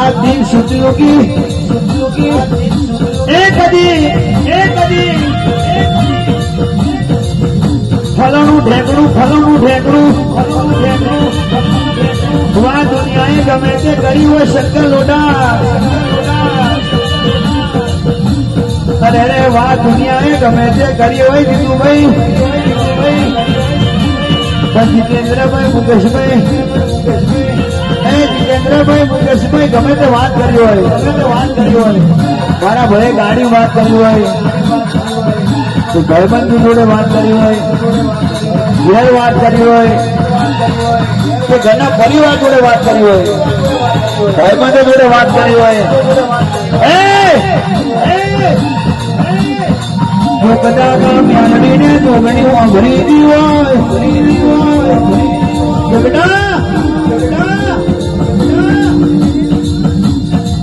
આ દિન સુતયોગી એક ફલાણું ઢેકણું આ દુનિયાએ ગમે તે કરી હોય શંકર લોડા અરે રે વાહ દુનિયાએ ગમે તે કરી હોય જીતુભાઈ જીતેન્દ્રભાઈ મુકેશભાઈ જીતેન્દ્રભાઈ મુકેશભાઈ ગમે તે વાત કરી હોય મારા ભાઈ ગાડી વાત કરી હોય ભાઈબંધ જોડે વાત કરી હોય ઘેર વાત કરી હોય કે ઘરના પરિવાર જોડે વાત કરી હોય ભાઈબંધો જોડે વાત કરી હોય કદાચ મ્યાનડીને જોગણી વાંભળી દી હોય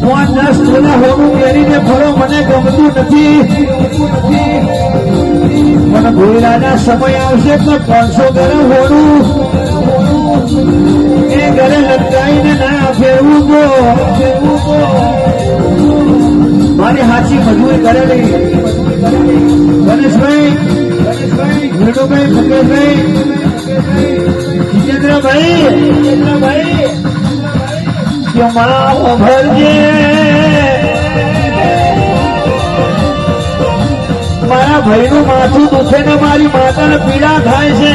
હું 10 તોલા હોવું પહેરીને ફરો મને ગમતું નથી મને ભોળાના સમય આવશે તો 500 ગરમ હોવું એ ઘરે લટકાઈને ના ફેરવું ગો મારી હાચી મજૂરી કરેલી ગણેશભાઈ વિનુભાઈ મુકેશભાઈ જીતેન્દ્રભાઈ કે મારા ભરજે મારા ભાઈનું માથું દુખે ને મારી માતાને પીડા થાય છે